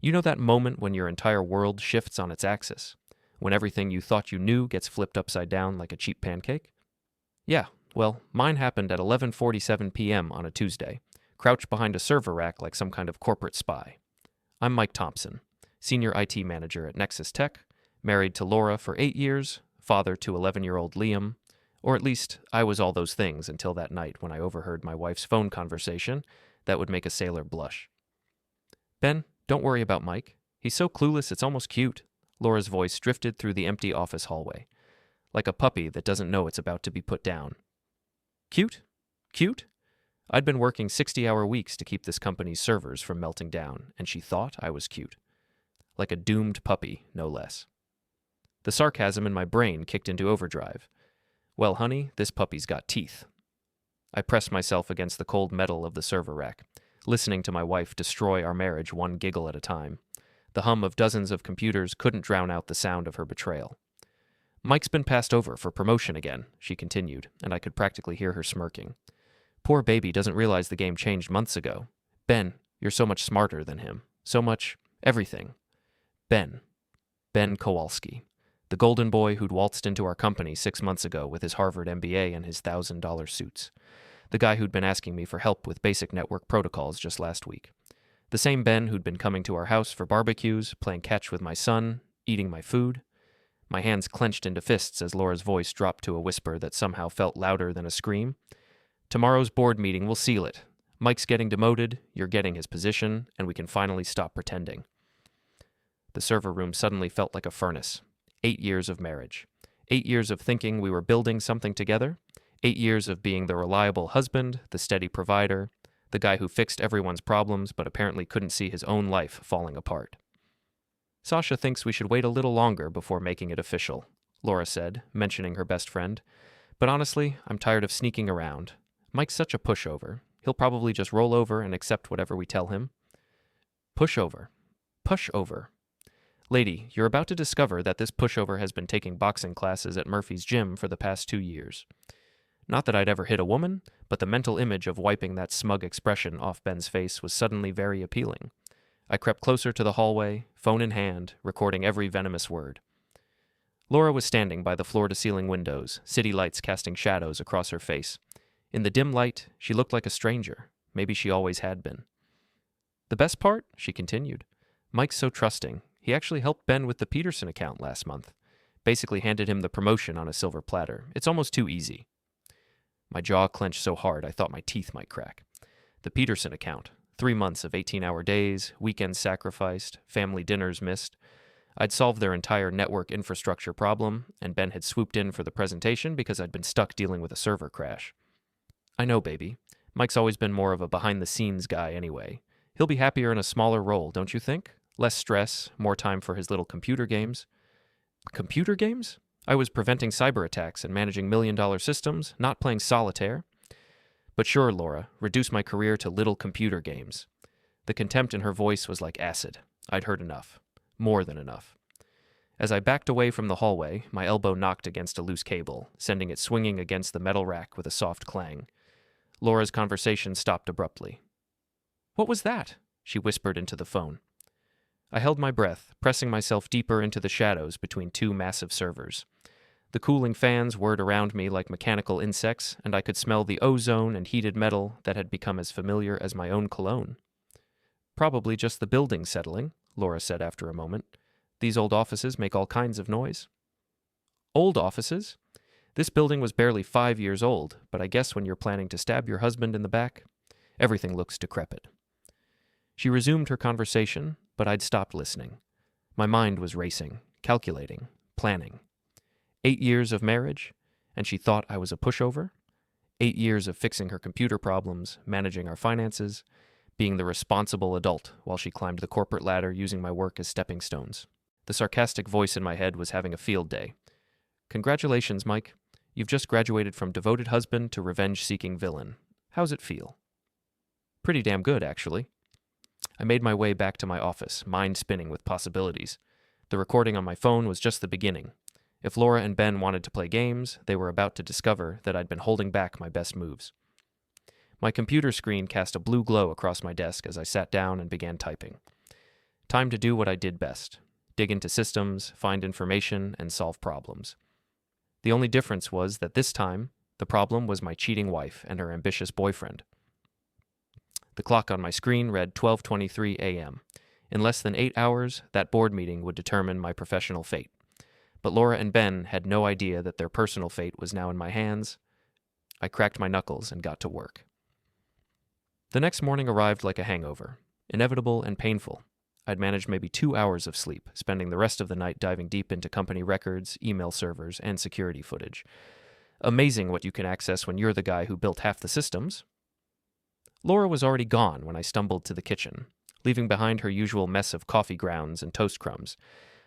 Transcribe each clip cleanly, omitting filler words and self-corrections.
You know that moment when your entire world shifts on its axis? When everything you thought you knew gets flipped upside down like a cheap pancake? Yeah, well, mine happened at 11:47 p.m. on a Tuesday, crouched behind a server rack like some kind of corporate spy. I'm Mike Thompson, Senior IT Manager at Nexus Tech, married to Laura for 8 years, father to 11-year-old Liam, or at least I was all those things until that night when I overheard my wife's phone conversation that would make a sailor blush. Ben, don't worry about Mike. He's so clueless it's almost cute. Laura's voice drifted through the empty office hallway, like a puppy that doesn't know it's about to be put down. Cute? Cute? I'd been working 60-hour weeks to keep this company's servers from melting down, and she thought I was cute. Like a doomed puppy, no less. The sarcasm in my brain kicked into overdrive. Well, honey, this puppy's got teeth. I pressed myself against the cold metal of the server rack, listening to my wife destroy our marriage one giggle at a time. The hum of dozens of computers couldn't drown out the sound of her betrayal. Mike's been passed over for promotion again, she continued, and I could practically hear her smirking. Poor baby doesn't realize the game changed months ago. Ben, you're so much smarter than him. So much everything. Ben Kowalski, the golden boy who'd waltzed into our company 6 months ago with his Harvard MBA and his $1,000 suits. The guy who'd been asking me for help with basic network protocols just last week. The same Ben who'd been coming to our house for barbecues, playing catch with my son, eating my food. My hands clenched into fists as Laura's voice dropped to a whisper that somehow felt louder than a scream. Tomorrow's board meeting will seal it. Mike's getting demoted, you're getting his position, and we can finally stop pretending. The server room suddenly felt like a furnace. 8 years of marriage. 8 years of thinking we were building something together. 8 years of being the reliable husband, the steady provider, the guy who fixed everyone's problems but apparently couldn't see his own life falling apart. Sasha thinks we should wait a little longer before making it official, Laura said, mentioning her best friend. But honestly, I'm tired of sneaking around. Mike's such a pushover. He'll probably just roll over and accept whatever we tell him. Pushover. Pushover. Lady, you're about to discover that this pushover has been taking boxing classes at Murphy's gym for the past 2 years. Not that I'd ever hit a woman, but the mental image of wiping that smug expression off Ben's face was suddenly very appealing. I crept closer to the hallway, phone in hand, recording every venomous word. Laura was standing by the floor-to-ceiling windows, city lights casting shadows across her face. In the dim light, she looked like a stranger. Maybe she always had been. The best part, she continued, Mike's so trusting. He actually helped Ben with the Peterson account last month. Basically handed him the promotion on a silver platter. It's almost too easy. My jaw clenched so hard I thought my teeth might crack. The Peterson account. 3 months of 18-hour days, weekends sacrificed, family dinners missed. I'd solved their entire network infrastructure problem, and Ben had swooped in for the presentation because I'd been stuck dealing with a server crash. I know, baby. Mike's always been more of a behind-the-scenes guy anyway. He'll be happier in a smaller role, don't you think? Less stress, more time for his little computer games. Computer games? I was preventing cyber attacks and managing million-dollar systems, not playing solitaire. But sure, Laura, reduce my career to little computer games. The contempt in her voice was like acid. I'd heard enough. More than enough. As I backed away from the hallway, my elbow knocked against a loose cable, sending it swinging against the metal rack with a soft clang. Laura's conversation stopped abruptly. What was that? She whispered into the phone. I held my breath, pressing myself deeper into the shadows between 2 massive servers. The cooling fans whirred around me like mechanical insects, and I could smell the ozone and heated metal that had become as familiar as my own cologne. Probably just the building settling, Laura said after a moment. These old offices make all kinds of noise. Old offices? This building was barely 5 years old, but I guess when you're planning to stab your husband in the back, everything looks decrepit. She resumed her conversation, but I'd stopped listening. My mind was racing, calculating, planning. 8 years of marriage, and she thought I was a pushover? 8 years of fixing her computer problems, managing our finances, being the responsible adult while she climbed the corporate ladder using my work as stepping stones. The sarcastic voice in my head was having a field day. Congratulations, Mike. You've just graduated from devoted husband to revenge-seeking villain. How's it feel? Pretty damn good, actually. I made my way back to my office, mind spinning with possibilities. The recording on my phone was just the beginning. If Laura and Ben wanted to play games, they were about to discover that I'd been holding back my best moves. My computer screen cast a blue glow across my desk as I sat down and began typing. Time to do what I did best: dig into systems, find information, and solve problems. The only difference was that this time, the problem was my cheating wife and her ambitious boyfriend. The clock on my screen read 12:23 a.m. In less than 8 hours, that board meeting would determine my professional fate. But Laura and Ben had no idea that their personal fate was now in my hands. I cracked my knuckles and got to work. The next morning arrived like a hangover, inevitable and painful. I'd managed maybe 2 hours of sleep, spending the rest of the night diving deep into company records, email servers, and security footage. Amazing what you can access when you're the guy who built half the systems. Laura was already gone when I stumbled to the kitchen, leaving behind her usual mess of coffee grounds and toast crumbs.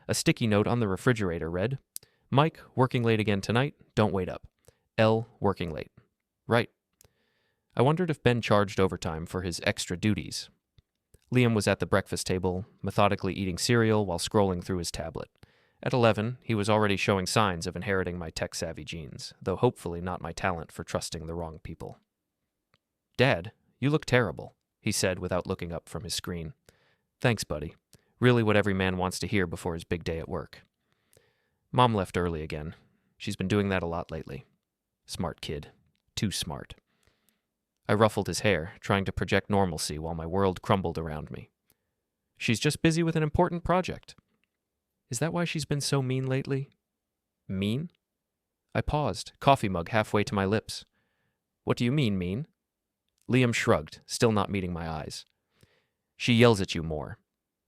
A sticky note on the refrigerator read, "Mike, working late again tonight, don't wait up. L, working late." Right. I wondered if Ben charged overtime for his extra duties. Liam was at the breakfast table, methodically eating cereal while scrolling through his tablet. At 11, he was already showing signs of inheriting my tech-savvy genes, though hopefully not my talent for trusting the wrong people. "Dad, you look terrible," he said without looking up from his screen. "Thanks, buddy. Really what every man wants to hear before his big day at work." Mom left early again. She's been doing that a lot lately. Smart kid. Too smart. I ruffled his hair, trying to project normalcy while my world crumbled around me. "She's just busy with an important project." Is that why she's been so mean lately? Mean? I paused, coffee mug halfway to my lips. "What do you mean, mean?" Liam shrugged, still not meeting my eyes. "She yells at you more.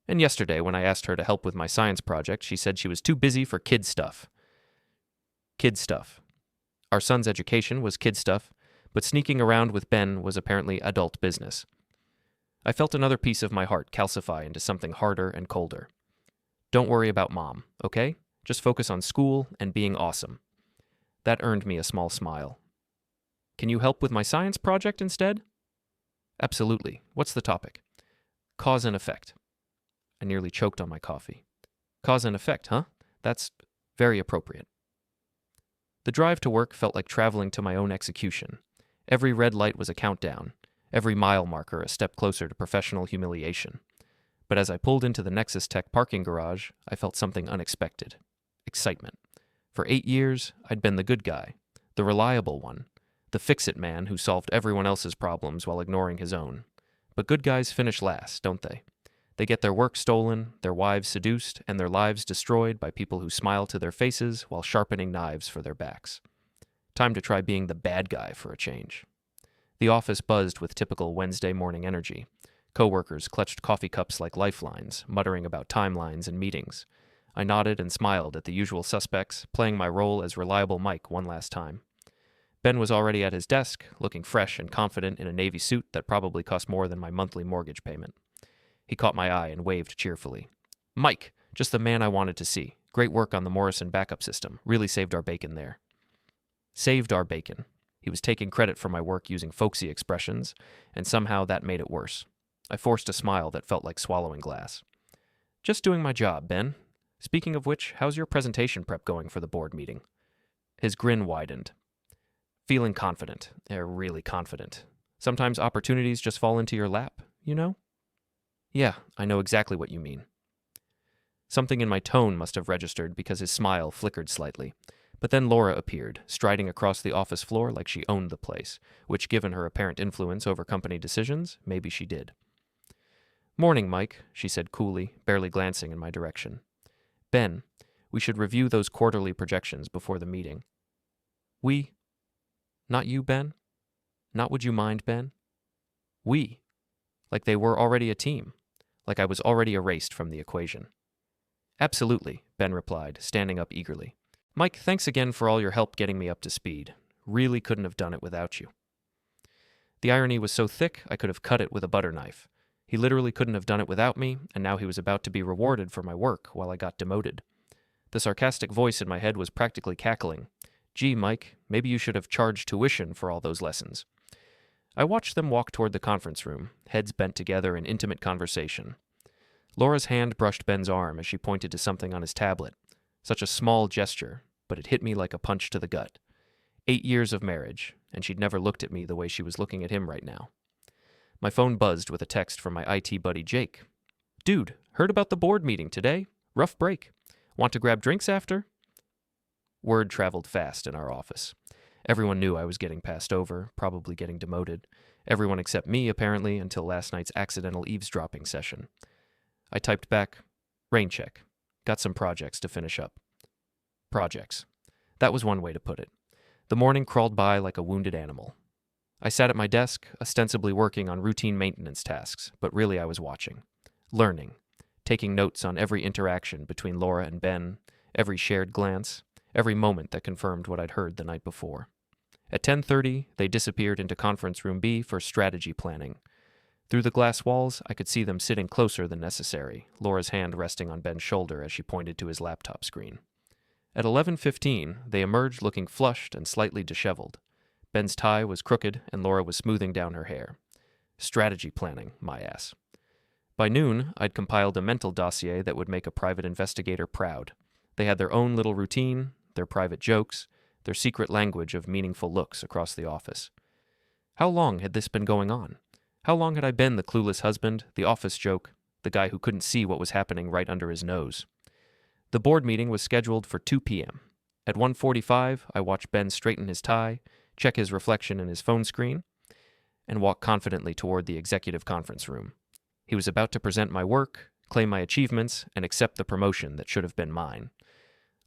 And yesterday, when I asked her to help with my science project, she said she was too busy for kid stuff." Kid stuff. Our son's education was kid stuff, but sneaking around with Ben was apparently adult business. I felt another piece of my heart calcify into something harder and colder. "Don't worry about Mom, okay? Just focus on school and being awesome." That earned me a small smile. "Can you help with my science project instead?" "Absolutely. What's the topic?" "Cause and effect." I nearly choked on my coffee. "Cause and effect, huh? That's very appropriate." The drive to work felt like traveling to my own execution. Every red light was a countdown, every mile marker a step closer to professional humiliation. But as I pulled into the Nexus Tech parking garage, I felt something unexpected. Excitement. For 8 years, I'd been the good guy, the reliable one, the fix-it man who solved everyone else's problems while ignoring his own. But good guys finish last, don't they? They get their work stolen, their wives seduced, and their lives destroyed by people who smile to their faces while sharpening knives for their backs. Time to try being the bad guy for a change. The office buzzed with typical Wednesday morning energy. Coworkers clutched coffee cups like lifelines, muttering about timelines and meetings. I nodded and smiled at the usual suspects, playing my role as reliable Mike one last time. Ben was already at his desk, looking fresh and confident in a navy suit that probably cost more than my monthly mortgage payment. He caught my eye and waved cheerfully. "Mike, just the man I wanted to see. Great work on the Morrison backup system. Really saved our bacon there." Saved our bacon. He was taking credit for my work using folksy expressions, and somehow that made it worse. I forced a smile that felt like swallowing glass. "Just doing my job, Ben. Speaking of which, how's your presentation prep going for the board meeting?" His grin widened. "Feeling confident. Really confident. Sometimes opportunities just fall into your lap, you know?" "Yeah, I know exactly what you mean." Something in my tone must have registered because his smile flickered slightly. But then Laura appeared, striding across the office floor like she owned the place, which, given her apparent influence over company decisions, maybe she did. "Morning, Mike," she said coolly, barely glancing in my direction. "Ben, we should review those quarterly projections before the meeting." "We? Not you, Ben? Not would you mind, Ben?" "We." Like they were already a team. Like I was already erased from the equation. "Absolutely," Ben replied, standing up eagerly. "Mike, thanks again for all your help getting me up to speed. Really couldn't have done it without you." The irony was so thick I could have cut it with a butter knife. He literally couldn't have done it without me, and now he was about to be rewarded for my work while I got demoted. The sarcastic voice in my head was practically cackling. "Gee, Mike, maybe you should have charged tuition for all those lessons." I watched them walk toward the conference room, heads bent together in intimate conversation. Laura's hand brushed Ben's arm as she pointed to something on his tablet. Such a small gesture, but it hit me like a punch to the gut. 8 years of marriage, and she'd never looked at me the way she was looking at him right now. My phone buzzed with a text from my IT buddy Jake. Dude, heard about the board meeting today? Rough break. Want to grab drinks after? Word traveled fast in our office. Everyone knew I was getting passed over, probably getting demoted. Everyone except me, apparently, until last night's accidental eavesdropping session. I typed back, rain check. Got some projects to finish up. Projects. That was one way to put it. The morning crawled by like a wounded animal. I sat at my desk, ostensibly working on routine maintenance tasks, but really I was watching. Learning. Taking notes on every interaction between Laura and Ben, every shared glance, every moment that confirmed what I'd heard the night before. At 10:30, they disappeared into conference room B for strategy planning. Through the glass walls, I could see them sitting closer than necessary, Laura's hand resting on Ben's shoulder as she pointed to his laptop screen. At 11:15, they emerged looking flushed and slightly disheveled. Ben's tie was crooked and Laura was smoothing down her hair. Strategy planning, my ass. By noon, I'd compiled a mental dossier that would make a private investigator proud. They had their own little routine, their private jokes, their secret language of meaningful looks across the office. How long had this been going on? How long had I been the clueless husband, the office joke, the guy who couldn't see what was happening right under his nose? The board meeting was scheduled for 2 p.m. At 1:45, I watched Ben straighten his tie, check his reflection in his phone screen, and walk confidently toward the executive conference room. He was about to present my work, claim my achievements, and accept the promotion that should have been mine.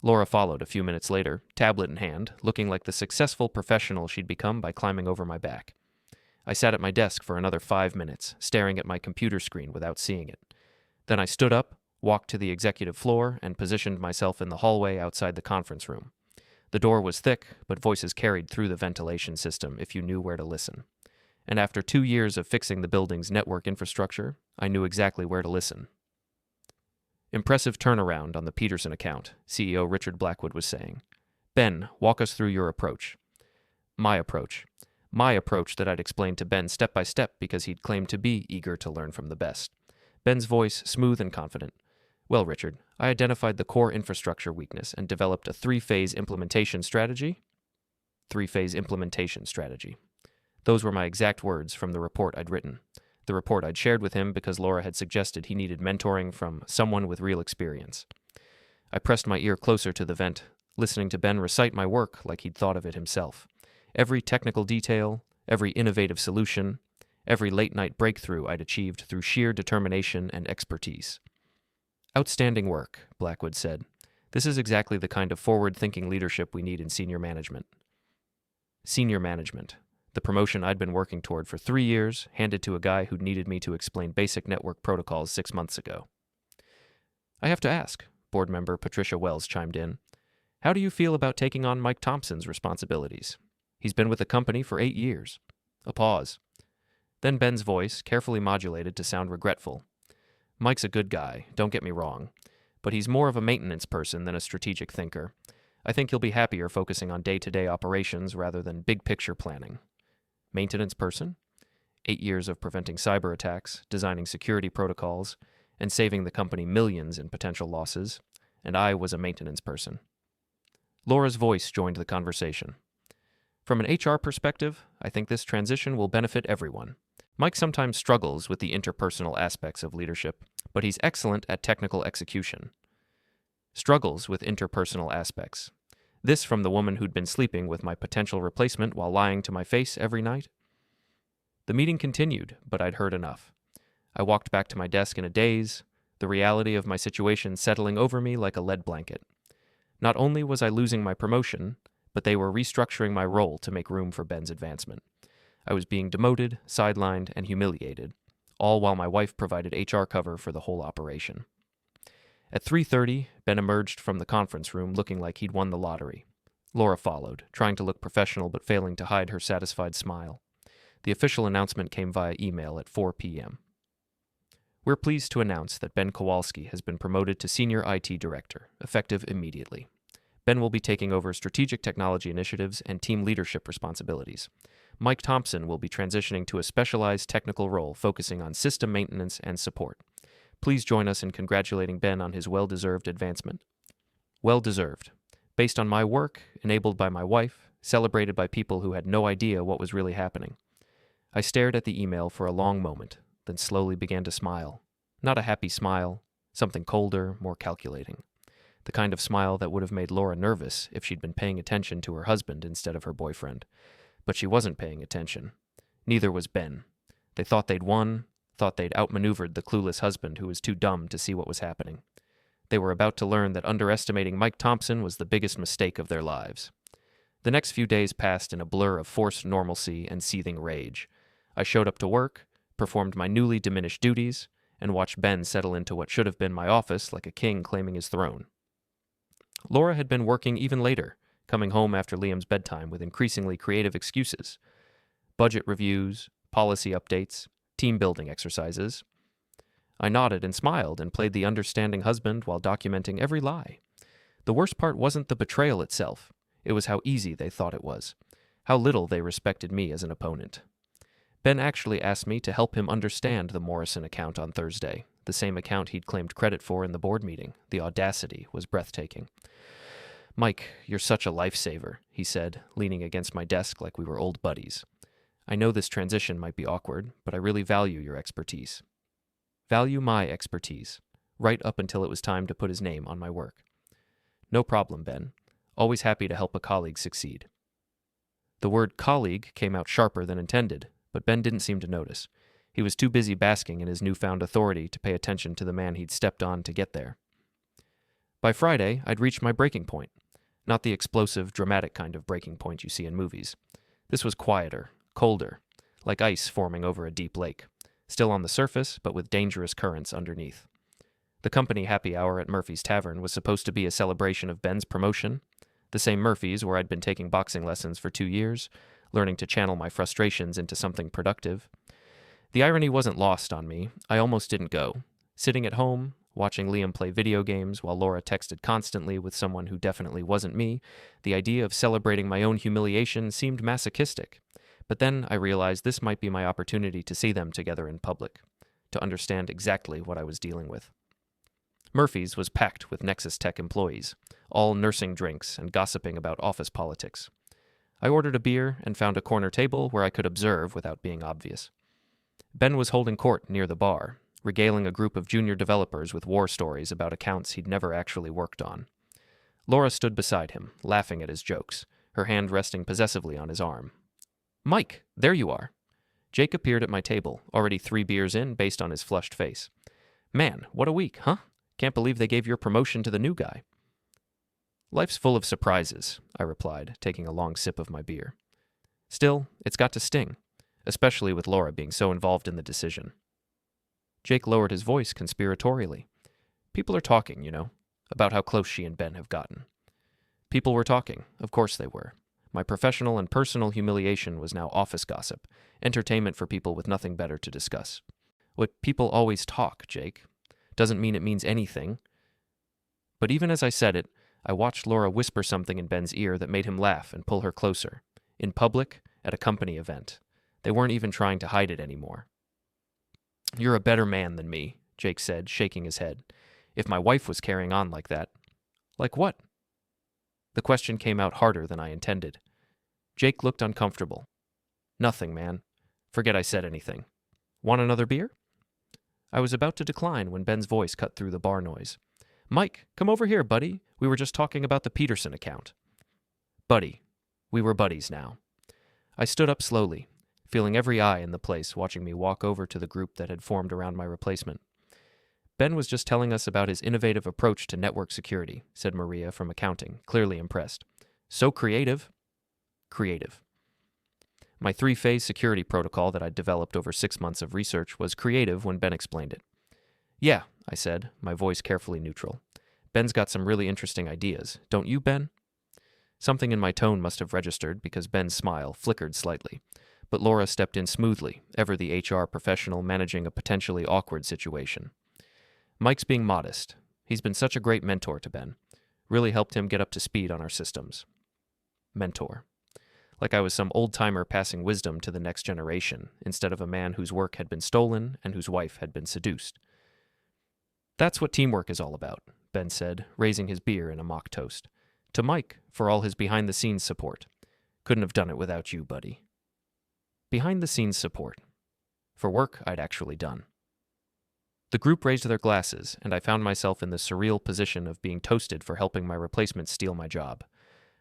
Laura followed a few minutes later, tablet in hand, looking like the successful professional she'd become by climbing over my back. I sat at my desk for another 5 minutes, staring at my computer screen without seeing it. Then I stood up, walked to the executive floor, and positioned myself in the hallway outside the conference room. The door was thick, but voices carried through the ventilation system if you knew where to listen. And after 2 years of fixing the building's network infrastructure, I knew exactly where to listen. Impressive turnaround on the Peterson account, CEO Richard Blackwood was saying. Ben, walk us through your approach. My approach. My approach that I'd explained to Ben step by step because he'd claimed to be eager to learn from the best. Ben's voice smooth and confident. Well, Richard, I identified the core infrastructure weakness and developed a 3-phase implementation strategy. 3-phase implementation strategy. Those were my exact words from the report I'd written. The report I'd shared with him because Laura had suggested he needed mentoring from someone with real experience. I pressed my ear closer to the vent, listening to Ben recite my work like he'd thought of it himself. Every technical detail, every innovative solution, every late-night breakthrough I'd achieved through sheer determination and expertise. Outstanding work, Blackwood said. This is exactly the kind of forward-thinking leadership we need in senior management. Senior management. The promotion I'd been working toward for 3 years, handed to a guy who'd needed me to explain basic network protocols 6 months ago. I have to ask, board member Patricia Wells chimed in. How do you feel about taking on Mike Thompson's responsibilities? He's been with the company for 8 years. A pause. Then Ben's voice, carefully modulated to sound regretful. Mike's a good guy, don't get me wrong, but he's more of a maintenance person than a strategic thinker. I think he'll be happier focusing on day-to-day operations rather than big-picture planning. Maintenance person? 8 years of preventing cyber attacks, designing security protocols, and saving the company millions in potential losses, and I was a maintenance person. Laura's voice joined the conversation. From an HR perspective, I think this transition will benefit everyone. Mike sometimes struggles with the interpersonal aspects of leadership, but he's excellent at technical execution. Struggles with interpersonal aspects. This from the woman who'd been sleeping with my potential replacement while lying to my face every night. The meeting continued, but I'd heard enough. I walked back to my desk in a daze, the reality of my situation settling over me like a lead blanket. Not only was I losing my promotion, but they were restructuring my role to make room for Ben's advancement. I was being demoted, sidelined, and humiliated, all while my wife provided HR cover for the whole operation. At 3:30, Ben emerged from the conference room looking like he'd won the lottery. Laura followed, trying to look professional but failing to hide her satisfied smile. The official announcement came via email at 4 p.m. We're pleased to announce that Ben Kowalski has been promoted to Senior IT Director, effective immediately. Ben will be taking over strategic technology initiatives and team leadership responsibilities. Mike Thompson will be transitioning to a specialized technical role focusing on system maintenance and support. Please join us in congratulating Ben on his well-deserved advancement. Well-deserved. Based on my work, enabled by my wife, celebrated by people who had no idea what was really happening. I stared at the email for a long moment, then slowly began to smile. Not a happy smile, something colder, more calculating. The kind of smile that would have made Laura nervous if she'd been paying attention to her husband instead of her boyfriend. But she wasn't paying attention. Neither was Ben. They thought they'd won, thought they'd outmaneuvered the clueless husband who was too dumb to see what was happening. They were about to learn that underestimating Mike Thompson was the biggest mistake of their lives. The next few days passed in a blur of forced normalcy and seething rage. I showed up to work, performed my newly diminished duties, and watched Ben settle into what should have been my office like a king claiming his throne. Laura had been working even later, coming home after Liam's bedtime with increasingly creative excuses. Budget reviews, policy updates, team-building exercises. I nodded and smiled and played the understanding husband while documenting every lie. The worst part wasn't the betrayal itself. It was how easy they thought it was. How little they respected me as an opponent. Ben actually asked me to help him understand the Morrison account on Thursday, the same account he'd claimed credit for in the board meeting. The audacity was breathtaking. "Mike, you're such a lifesaver," he said, leaning against my desk like we were old buddies. "I know this transition might be awkward, but I really value your expertise." Value my expertise, right up until it was time to put his name on my work. "No problem, Ben. Always happy to help a colleague succeed." The word colleague came out sharper than intended, but Ben didn't seem to notice. He was too busy basking in his newfound authority to pay attention to the man he'd stepped on to get there. By Friday, I'd reached my breaking point. Not the explosive, dramatic kind of breaking point you see in movies. This was quieter, colder, like ice forming over a deep lake, still on the surface, but with dangerous currents underneath. The company happy hour at Murphy's Tavern was supposed to be a celebration of Ben's promotion, the same Murphy's where I'd been taking boxing lessons for 2 years, learning to channel my frustrations into something productive. The irony wasn't lost on me. I almost didn't go. Sitting at home, watching Liam play video games while Laura texted constantly with someone who definitely wasn't me, the idea of celebrating my own humiliation seemed masochistic. But then I realized this might be my opportunity to see them together in public, to understand exactly what I was dealing with. Murphy's was packed with Nexus Tech employees, all nursing drinks and gossiping about office politics. I ordered a beer and found a corner table where I could observe without being obvious. Ben was holding court near the bar, regaling a group of junior developers with war stories about accounts he'd never actually worked on. Laura stood beside him, laughing at his jokes, her hand resting possessively on his arm. "Mike, there you are." Jake appeared at my table, already 3 beers in based on his flushed face. "Man, what a week, huh? Can't believe they gave your promotion to the new guy." "Life's full of surprises," I replied, taking a long sip of my beer. "Still, it's got to sting, especially with Laura being so involved in the decision." Jake lowered his voice conspiratorially. "People are talking, about how close she and Ben have gotten." People were talking, of course they were. My professional and personal humiliation was now office gossip, entertainment for people with nothing better to discuss. What people always talk, Jake. Doesn't mean it means anything. But even as I said it, I watched Laura whisper something in Ben's ear that made him laugh and pull her closer. In public, at a company event. They weren't even trying to hide it anymore. "You're a better man than me," Jake said, shaking his head. "If my wife was carrying on like that." "Like what?" The question came out harder than I intended. Jake looked uncomfortable. "Nothing, man. Forget I said anything. Want another beer?" I was about to decline when Ben's voice cut through the bar noise. "Mike, come over here, buddy. We were just talking about the Peterson account." Buddy. We were buddies now. I stood up slowly, feeling every eye in the place watching me walk over to the group that had formed around my replacement. "Ben was just telling us about his innovative approach to network security," said Maria from accounting, clearly impressed. "So creative." Creative. My 3-phase security protocol that I'd developed over 6 months of research was creative when Ben explained it. "Yeah," I said, my voice carefully neutral. "Ben's got some really interesting ideas. Don't you, Ben?" Something in my tone must have registered because Ben's smile flickered slightly. But Laura stepped in smoothly, ever the HR professional managing a potentially awkward situation. "Mike's being modest. He's been such a great mentor to Ben. Really helped him get up to speed on our systems." Mentor. Like I was some old-timer passing wisdom to the next generation, instead of a man whose work had been stolen and whose wife had been seduced. "That's what teamwork is all about," Ben said, raising his beer in a mock toast. "To Mike, for all his behind-the-scenes support. Couldn't have done it without you, buddy." Behind-the-scenes support. For work I'd actually done. The group raised their glasses, and I found myself in the surreal position of being toasted for helping my replacement steal my job.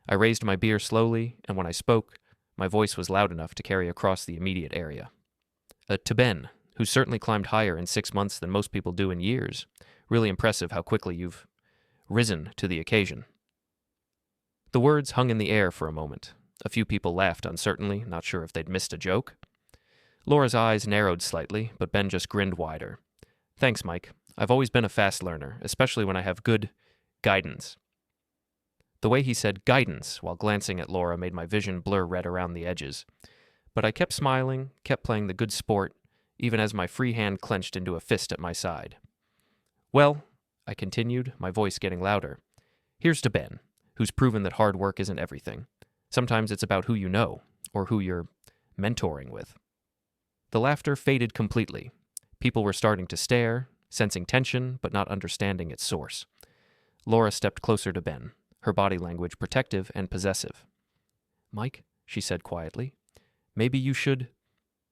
I raised my beer slowly, and when I spoke, my voice was loud enough to carry across the immediate area. To Ben, who certainly climbed higher in 6 months than most people do in years. Really impressive how quickly you've risen to the occasion. The words hung in the air for a moment. A few people laughed uncertainly, not sure if they'd missed a joke. Laura's eyes narrowed slightly, but Ben just grinned wider. Thanks, Mike. I've always been a fast learner, especially when I have good guidance. The way he said guidance while glancing at Laura made my vision blur red around the edges. But I kept smiling, kept playing the good sport, even as my free hand clenched into a fist at my side. Well, I continued, my voice getting louder, here's to Ben, who's proven that hard work isn't everything. Sometimes it's about who you know, or who you're mentoring with. The laughter faded completely. People were starting to stare, sensing tension, but not understanding its source. Laura stepped closer to Ben, her body language protective and possessive. Mike, she said quietly, maybe you should...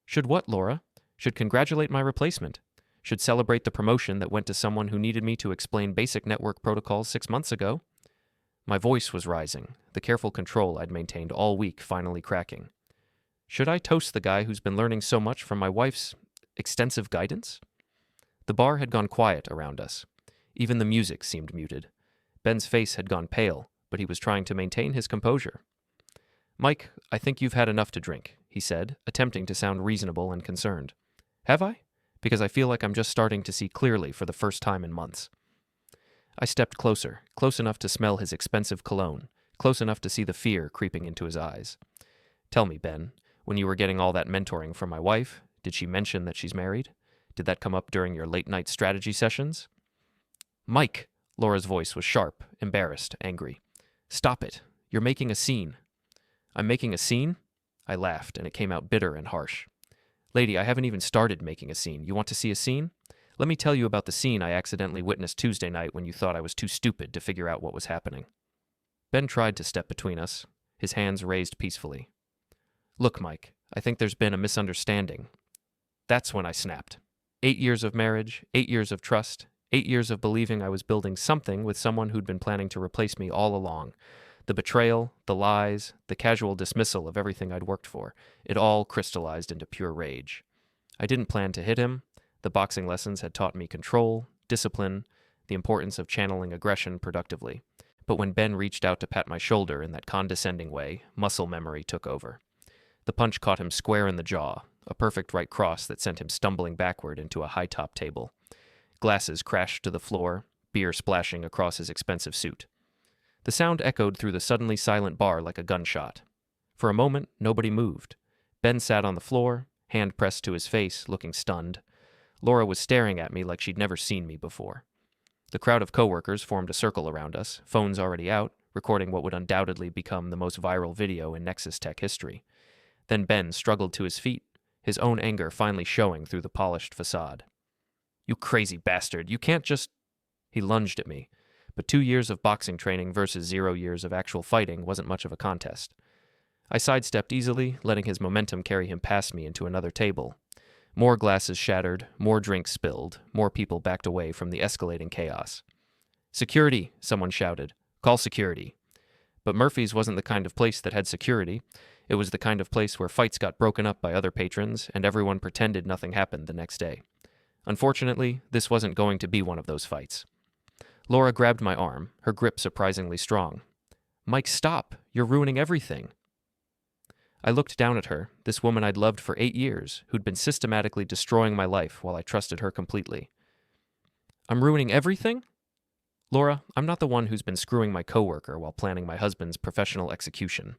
Should what, Laura? Should congratulate my replacement. Should celebrate the promotion that went to someone who needed me to explain basic network protocols 6 months ago. My voice was rising, the careful control I'd maintained all week finally cracking. Should I toast the guy who's been learning so much from my wife's extensive guidance? The bar had gone quiet around us. Even the music seemed muted. Ben's face had gone pale, but he was trying to maintain his composure. Mike, I think you've had enough to drink, he said, attempting to sound reasonable and concerned. Have I? Because I feel like I'm just starting to see clearly for the first time in months. I stepped closer, close enough to smell his expensive cologne, close enough to see the fear creeping into his eyes. Tell me, Ben, when you were getting all that mentoring from my wife, did she mention that she's married? Did that come up during your late-night strategy sessions? Mike! Laura's voice was sharp, embarrassed, angry. Stop it. You're making a scene. I'm making a scene? I laughed, and it came out bitter and harsh. Lady, I haven't even started making a scene. You want to see a scene? Let me tell you about the scene I accidentally witnessed Tuesday night when you thought I was too stupid to figure out what was happening. Ben tried to step between us, his hands raised peacefully. Look, Mike, I think there's been a misunderstanding. That's when I snapped. 8 years of marriage, 8 years of trust, 8 years of believing I was building something with someone who'd been planning to replace me all along. The betrayal, the lies, the casual dismissal of everything I'd worked for, it all crystallized into pure rage. I didn't plan to hit him. The boxing lessons had taught me control, discipline, the importance of channeling aggression productively. But when Ben reached out to pat my shoulder in that condescending way, muscle memory took over. The punch caught him square in the jaw, a perfect right cross that sent him stumbling backward into a high-top table. Glasses crashed to the floor, beer splashing across his expensive suit. The sound echoed through the suddenly silent bar like a gunshot. For a moment, nobody moved. Ben sat on the floor, hand pressed to his face, looking stunned. Laura was staring at me like she'd never seen me before. The crowd of coworkers formed a circle around us, phones already out, recording what would undoubtedly become the most viral video in Nexus Tech history. Then Ben struggled to his feet, his own anger finally showing through the polished facade. You crazy bastard, you can't just... He lunged at me, but 2 years of boxing training versus 0 years of actual fighting wasn't much of a contest. I sidestepped easily, letting his momentum carry him past me into another table. More glasses shattered, more drinks spilled, more people backed away from the escalating chaos. Security, someone shouted. Call security. But Murphy's wasn't the kind of place that had security. It was the kind of place where fights got broken up by other patrons, and everyone pretended nothing happened the next day. Unfortunately, this wasn't going to be one of those fights. Laura grabbed my arm, her grip surprisingly strong. Mike, stop! You're ruining everything! I looked down at her, this woman I'd loved for 8 years, who'd been systematically destroying my life while I trusted her completely. I'm ruining everything? Laura, I'm not the one who's been screwing my coworker while planning my husband's professional execution.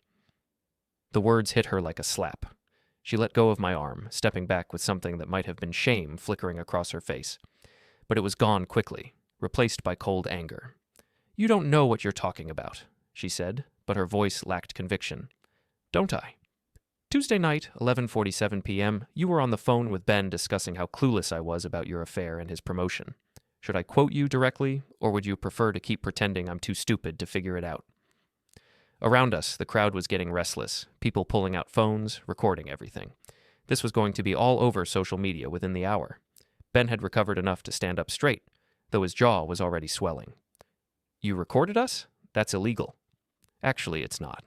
The words hit her like a slap. She let go of my arm, stepping back with something that might have been shame flickering across her face. But it was gone quickly, replaced by cold anger. You don't know what you're talking about, she said, but her voice lacked conviction. Don't I? Tuesday night, 11:47 p.m., you were on the phone with Ben discussing how clueless I was about your affair and his promotion. Should I quote you directly, or would you prefer to keep pretending I'm too stupid to figure it out? Around us, the crowd was getting restless, people pulling out phones, recording everything. This was going to be all over social media within the hour. Ben had recovered enough to stand up straight, though his jaw was already swelling. You recorded us? That's illegal. Actually, it's not.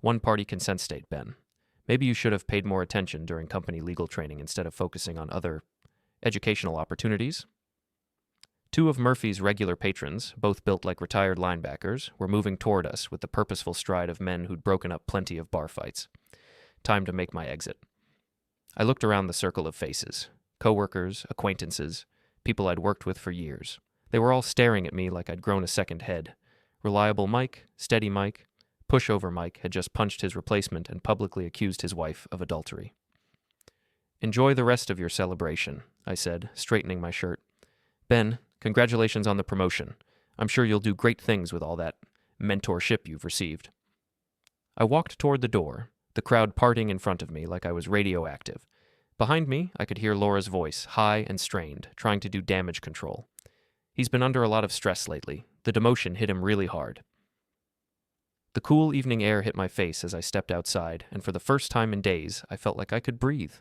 One-party consent state, Ben. Maybe you should have paid more attention during company legal training instead of focusing on other educational opportunities. Two of Murphy's regular patrons, both built like retired linebackers, were moving toward us with the purposeful stride of men who'd broken up plenty of bar fights. Time to make my exit. I looked around the circle of faces. Coworkers, acquaintances, people I'd worked with for years. They were all staring at me like I'd grown a second head. Reliable Mike, steady Mike, pushover Mike had just punched his replacement and publicly accused his wife of adultery. Enjoy the rest of your celebration, I said, straightening my shirt. Ben, congratulations on the promotion. I'm sure you'll do great things with all that mentorship you've received. I walked toward the door, the crowd parting in front of me like I was radioactive. Behind me, I could hear Laura's voice, high and strained, trying to do damage control. He's been under a lot of stress lately. The demotion hit him really hard. The cool evening air hit my face as I stepped outside, and for the first time in days, I felt like I could breathe.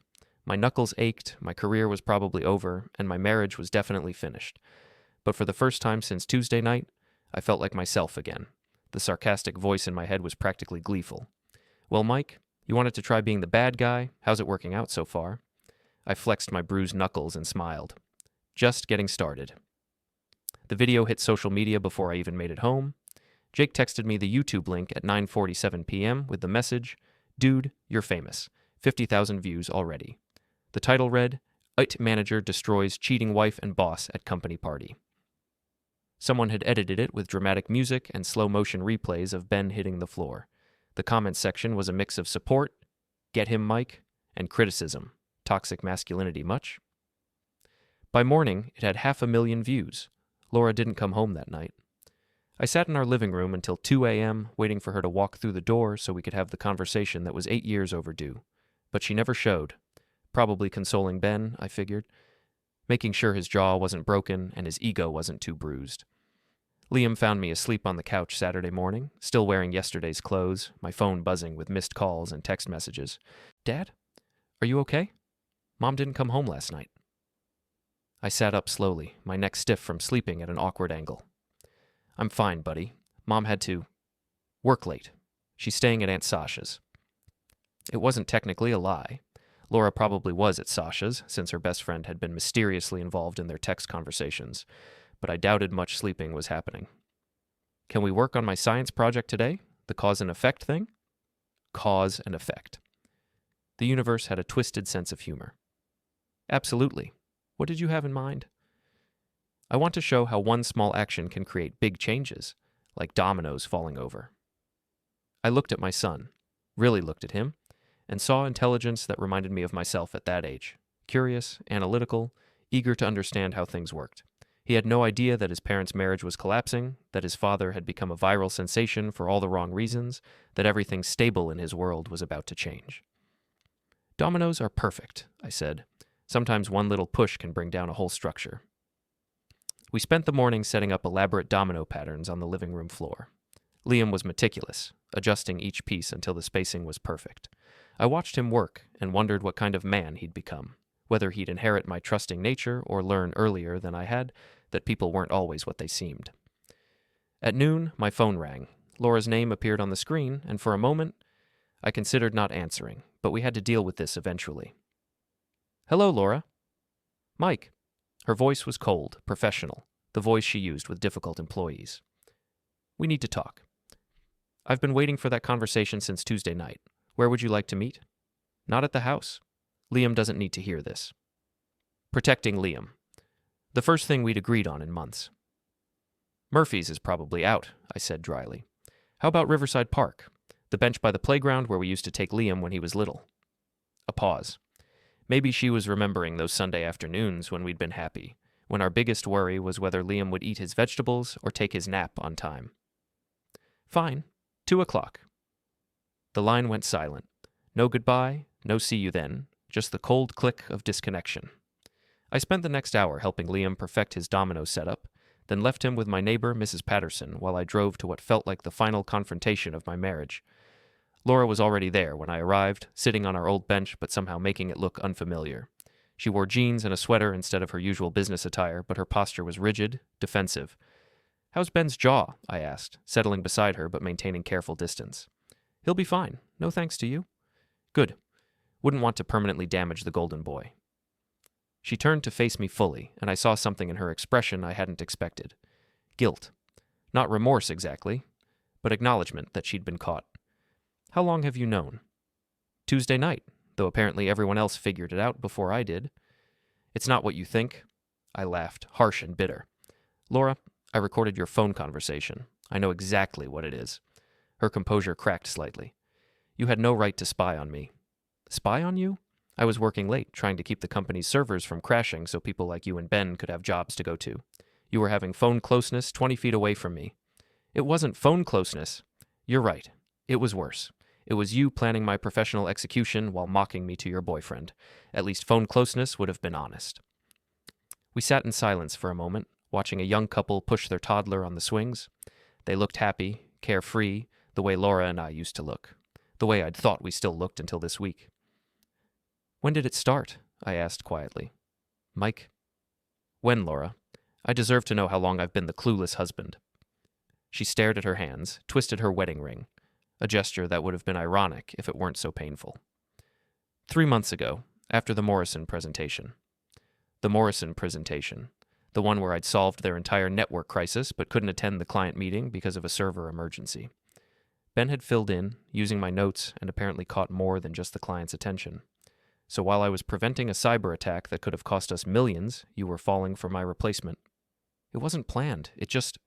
My knuckles ached, my career was probably over, and my marriage was definitely finished. But for the first time since Tuesday night, I felt like myself again. The sarcastic voice in my head was practically gleeful. Well, Mike, you wanted to try being the bad guy? How's it working out so far? I flexed my bruised knuckles and smiled. Just getting started. The video hit social media before I even made it home. Jake texted me the YouTube link at 9:47 p.m. with the message, "Dude, you're famous. 50,000 views already." The title read, "IT Manager Destroys Cheating Wife and Boss at Company Party." Someone had edited it with dramatic music and slow-motion replays of Ben hitting the floor. The comments section was a mix of support, "Get him, Mike," and criticism, "Toxic masculinity much?" By morning, it had 500,000 views. Laura didn't come home that night. I sat in our living room until 2 a.m., waiting for her to walk through the door so we could have the conversation that was 8 years overdue. But she never showed. Probably consoling Ben, I figured, making sure his jaw wasn't broken and his ego wasn't too bruised. Liam found me asleep on the couch Saturday morning, still wearing yesterday's clothes, my phone buzzing with missed calls and text messages. "Dad? Are you okay? Mom didn't come home last night." I sat up slowly, my neck stiff from sleeping at an awkward angle. "I'm fine, buddy. Mom had to work late. She's staying at Aunt Sasha's." It wasn't technically a lie. Laura probably was at Sasha's, since her best friend had been mysteriously involved in their text conversations, but I doubted much sleeping was happening. "Can we work on my science project today? The cause and effect thing?" Cause and effect. The universe had a twisted sense of humor. "Absolutely. What did you have in mind?" "I want to show how one small action can create big changes, like dominoes falling over." I looked at my son, really looked at him, and saw intelligence that reminded me of myself at that age. Curious, analytical, eager to understand how things worked. He had no idea that his parents' marriage was collapsing, that his father had become a viral sensation for all the wrong reasons, that everything stable in his world was about to change. "Dominoes are perfect," I said. "Sometimes one little push can bring down a whole structure." We spent the morning setting up elaborate domino patterns on the living room floor. Liam was meticulous, adjusting each piece until the spacing was perfect. I watched him work and wondered what kind of man he'd become, whether he'd inherit my trusting nature or learn earlier than I had that people weren't always what they seemed. At noon, my phone rang. Laura's name appeared on the screen, and for a moment, I considered not answering, but we had to deal with this eventually. "Hello, Laura." "Mike." Her voice was cold, professional, the voice she used with difficult employees. "We need to talk. I've been waiting for that conversation since Tuesday night. Where would you like to meet?" "Not at the house. Liam doesn't need to hear this." Protecting Liam. The first thing we'd agreed on in months. "Murphy's is probably out," I said dryly. "How about Riverside Park? The bench by the playground where we used to take Liam when he was little." A pause. Maybe she was remembering those Sunday afternoons when we'd been happy, when our biggest worry was whether Liam would eat his vegetables or take his nap on time. "Fine. 2:00. The line went silent. No goodbye, no see you then, just the cold click of disconnection. I spent the next hour helping Liam perfect his domino setup, then left him with my neighbor, Mrs. Patterson, while I drove to what felt like the final confrontation of my marriage. Laura was already there when I arrived, sitting on our old bench but somehow making it look unfamiliar. She wore jeans and a sweater instead of her usual business attire, but her posture was rigid, defensive. "How's Ben's jaw?" I asked, settling beside her but maintaining careful distance. "He'll be fine. No thanks to you." "Good. Wouldn't want to permanently damage the golden boy." She turned to face me fully, and I saw something in her expression I hadn't expected. Guilt. Not remorse exactly, but acknowledgement that she'd been caught. "How long have you known?" "Tuesday night, though apparently everyone else figured it out before I did." "It's not what you think." I laughed, harsh and bitter. "Laura, I recorded your phone conversation. I know exactly what it is." Her composure cracked slightly. "You had no right to spy on me." "Spy on you?" "I was working late, trying to keep the company's servers from crashing so people like you and Ben could have jobs to go to. You were having phone closeness 20 feet away from me." "It wasn't phone closeness." "You're right. It was worse. It was you planning my professional execution while mocking me to your boyfriend. At least phone closeness would have been honest." We sat in silence for a moment, watching a young couple push their toddler on the swings. They looked happy, carefree, the way Laura and I used to look. The way I'd thought we still looked until this week. "When did it start?" I asked quietly. "Mike?" "When, Laura? I deserve to know how long I've been the clueless husband." She stared at her hands, twisted her wedding ring, a gesture that would have been ironic if it weren't so painful. 3 months ago, after the Morrison presentation. The Morrison presentation, the one where I'd solved their entire network crisis but couldn't attend the client meeting because of a server emergency. Ben had filled in, using my notes, and apparently caught more than just the client's attention. So while I was preventing a cyber attack that could have cost us millions, you were falling for my replacement. It wasn't planned. It just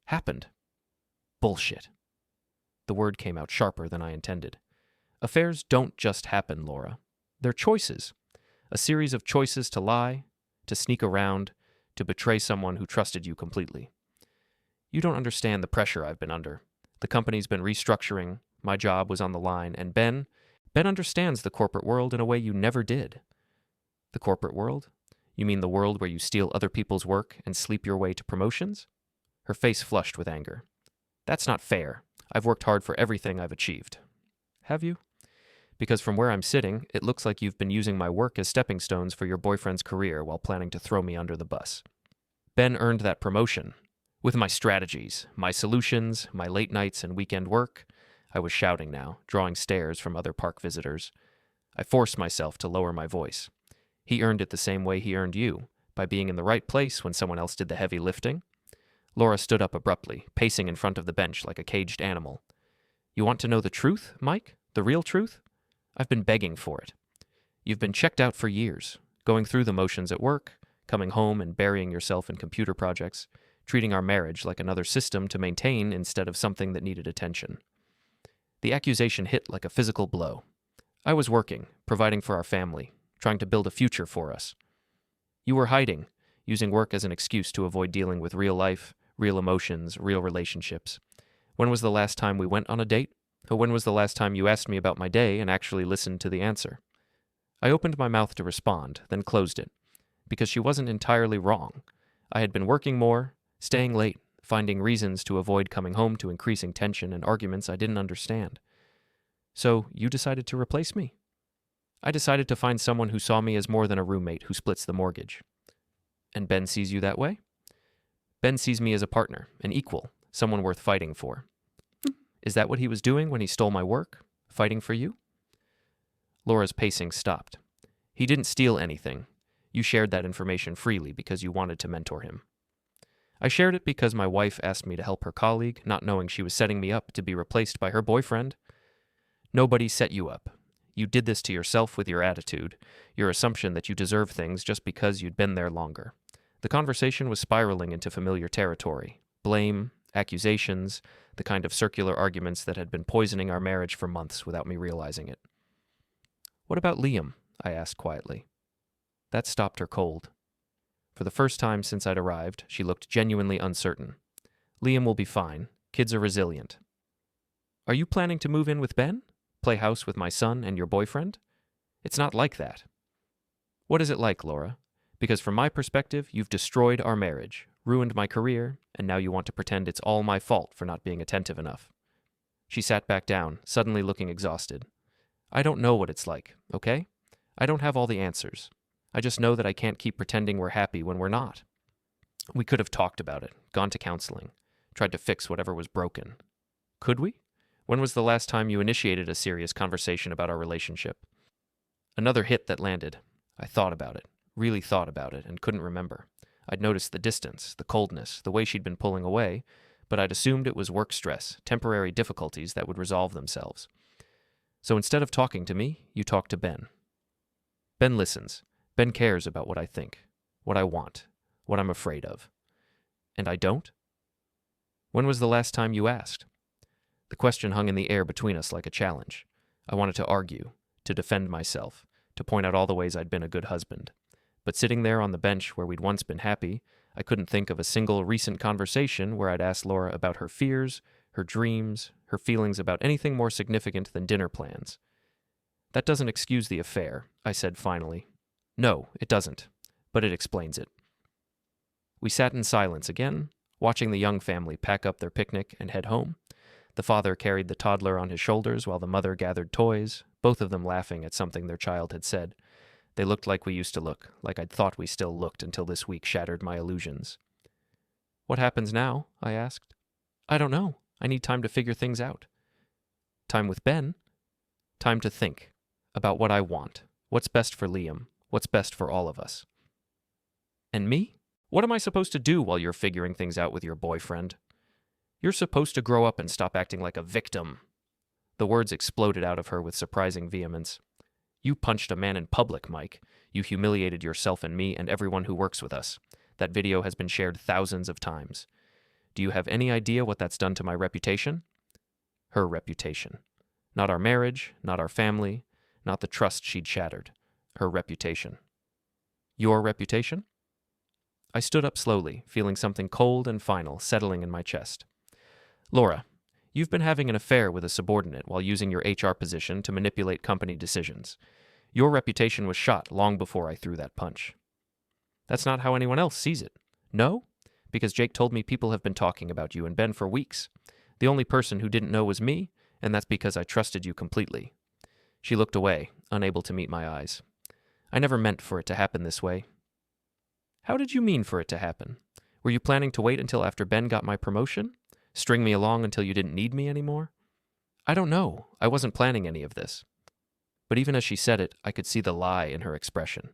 happened. Bullshit. The word came out sharper than I intended. Affairs don't just happen, Laura. They're choices. A series of choices to lie, to sneak around, to betray someone who trusted you completely. You don't understand the pressure I've been under. The company's been restructuring, my job was on the line, and Ben understands the corporate world in a way you never did. The corporate world? You mean the world where you steal other people's work and sleep your way to promotions? Her face flushed with anger. That's not fair. I've worked hard for everything I've achieved. Have you? Because from where I'm sitting, it looks like you've been using my work as stepping stones for your boyfriend's career while planning to throw me under the bus. Ben earned that promotion. With my strategies, my solutions, my late nights and weekend work. I was shouting now, drawing stares from other park visitors. I forced myself to lower my voice. He earned it the same way he earned you, by being in the right place when someone else did the heavy lifting. Laura stood up abruptly, pacing in front of the bench like a caged animal. You want to know the truth, Mike? The real truth? I've been begging for it. You've been checked out for years, going through the motions at work, coming home and burying yourself in computer projects, treating our marriage like another system to maintain instead of something that needed attention. The accusation hit like a physical blow. I was working, providing for our family, trying to build a future for us. You were hiding, using work as an excuse to avoid dealing with real life, real emotions, real relationships. When was the last time we went on a date? Or when was the last time you asked me about my day and actually listened to the answer? I opened my mouth to respond, then closed it, because she wasn't entirely wrong. I had been working more, staying late, finding reasons to avoid coming home to increasing tension and arguments I didn't understand. So you decided to replace me? I decided to find someone who saw me as more than a roommate who splits the mortgage. And Ben sees you that way? Ben sees me as a partner, an equal, someone worth fighting for. Is that what he was doing when he stole my work? Fighting for you? Laura's pacing stopped. He didn't steal anything. You shared that information freely because you wanted to mentor him. I shared it because my wife asked me to help her colleague, not knowing she was setting me up to be replaced by her boyfriend. Nobody set you up. You did this to yourself with your attitude, your assumption that you deserve things just because you'd been there longer. The conversation was spiraling into familiar territory. Blame, accusations, the kind of circular arguments that had been poisoning our marriage for months without me realizing it. What about Liam? I asked quietly. That stopped her cold. For the first time since I'd arrived, she looked genuinely uncertain. Liam will be fine. Kids are resilient. Are you planning to move in with Ben? Play house with my son and your boyfriend? It's not like that. What is it like, Laura? Because from my perspective, you've destroyed our marriage, ruined my career, and now you want to pretend it's all my fault for not being attentive enough. She sat back down, suddenly looking exhausted. I don't know what it's like, okay? I don't have all the answers. I just know that I can't keep pretending we're happy when we're not. We could have talked about it, gone to counseling, tried to fix whatever was broken. Could we? When was the last time you initiated a serious conversation about our relationship? Another hit that landed. I thought about it, really thought about it, and couldn't remember. I'd noticed the distance, the coldness, the way she'd been pulling away, but I'd assumed it was work stress, temporary difficulties that would resolve themselves. So instead of talking to me, you talk to Ben. Ben listens. Ben cares about what I think, what I want, what I'm afraid of. And I don't? When was the last time you asked? The question hung in the air between us like a challenge. I wanted to argue, to defend myself, to point out all the ways I'd been a good husband. But sitting there on the bench where we'd once been happy, I couldn't think of a single recent conversation where I'd asked Laura about her fears, her dreams, her feelings about anything more significant than dinner plans. That doesn't excuse the affair, I said finally. No, it doesn't, but it explains it. We sat in silence again, watching the young family pack up their picnic and head home. The father carried the toddler on his shoulders while the mother gathered toys, both of them laughing at something their child had said. They looked like we used to look, like I'd thought we still looked until this week shattered my illusions. What happens now? I asked. I don't know. I need time to figure things out. Time with Ben? Time to think about what I want, what's best for Liam, what's best for all of us. And me? What am I supposed to do while you're figuring things out with your boyfriend? You're supposed to grow up and stop acting like a victim. The words exploded out of her with surprising vehemence. You punched a man in public, Mike. You humiliated yourself and me and everyone who works with us. That video has been shared thousands of times. Do you have any idea what that's done to my reputation? Her reputation. Not our marriage, not our family, not the trust she'd shattered. Her reputation. Your reputation? I stood up slowly, feeling something cold and final settling in my chest. Laura, you've been having an affair with a subordinate while using your HR position to manipulate company decisions. Your reputation was shot long before I threw that punch. That's not how anyone else sees it. No? Because Jake told me people have been talking about you and Ben for weeks. The only person who didn't know was me, and that's because I trusted you completely. She looked away, unable to meet my eyes. I never meant for it to happen this way. How did you mean for it to happen? Were you planning to wait until after Ben got my promotion? String me along until you didn't need me anymore? I don't know. I wasn't planning any of this. But even as she said it, I could see the lie in her expression.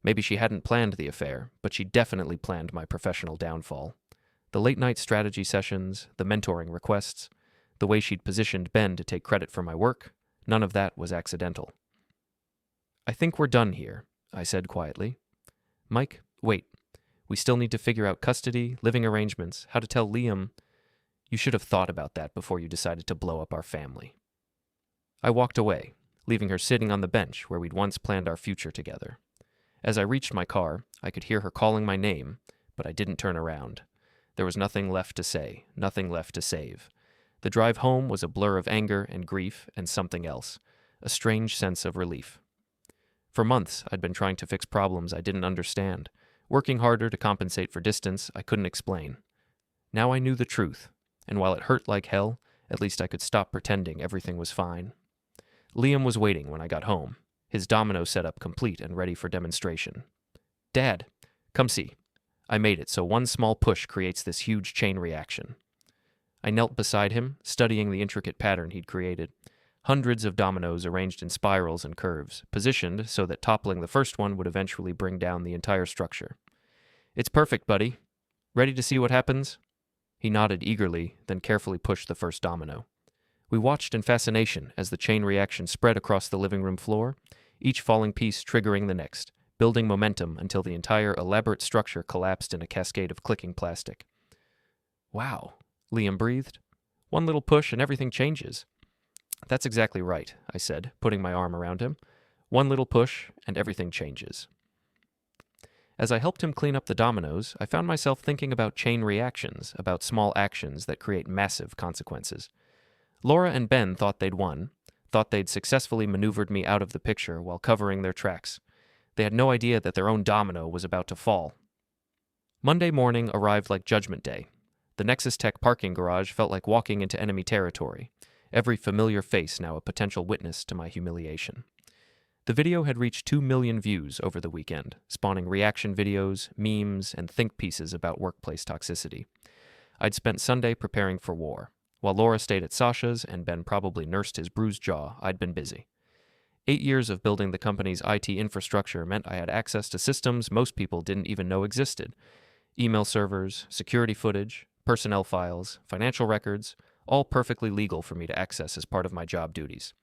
Maybe she hadn't planned the affair, but she definitely planned my professional downfall. The late-night strategy sessions, the mentoring requests, the way she'd positioned Ben to take credit for my work, none of that was accidental. I think we're done here, I said quietly. Mike, wait. We still need to figure out custody, living arrangements, how to tell Liam. You should have thought about that before you decided to blow up our family. I walked away, leaving her sitting on the bench where we'd once planned our future together. As I reached my car, I could hear her calling my name, but I didn't turn around. There was nothing left to say, nothing left to save. The drive home was a blur of anger and grief and something else, a strange sense of relief. For months, I'd been trying to fix problems I didn't understand, working harder to compensate for distance I couldn't explain. Now I knew the truth, and while it hurt like hell, at least I could stop pretending everything was fine. Liam was waiting when I got home, his domino setup complete and ready for demonstration. Dad, come see. I made it so one small push creates this huge chain reaction. I knelt beside him, studying the intricate pattern he'd created. Hundreds of dominoes arranged in spirals and curves, positioned so that toppling the first one would eventually bring down the entire structure. It's perfect, buddy. Ready to see what happens? He nodded eagerly, then carefully pushed the first domino. We watched in fascination as the chain reaction spread across the living room floor, each falling piece triggering the next, building momentum until the entire elaborate structure collapsed in a cascade of clicking plastic. Wow, Liam breathed. One little push and everything changes. That's exactly right, I said, putting my arm around him. One little push and everything changes. As I helped him clean up the dominoes, I found myself thinking about chain reactions, about small actions that create massive consequences. Laura and Ben thought they'd won, thought they'd successfully maneuvered me out of the picture while covering their tracks. They had no idea that their own domino was about to fall. Monday morning arrived like Judgment Day. The Nexus Tech parking garage felt like walking into enemy territory, every familiar face now a potential witness to my humiliation. The video had reached 2 million views over the weekend, spawning reaction videos, memes, and think pieces about workplace toxicity. I'd spent Sunday preparing for war. While Laura stayed at Sasha's and Ben probably nursed his bruised jaw, I'd been busy. 8 years of building the company's IT infrastructure meant I had access to systems most people didn't even know existed. Email servers, security footage, personnel files, financial records, all perfectly legal for me to access as part of my job duties.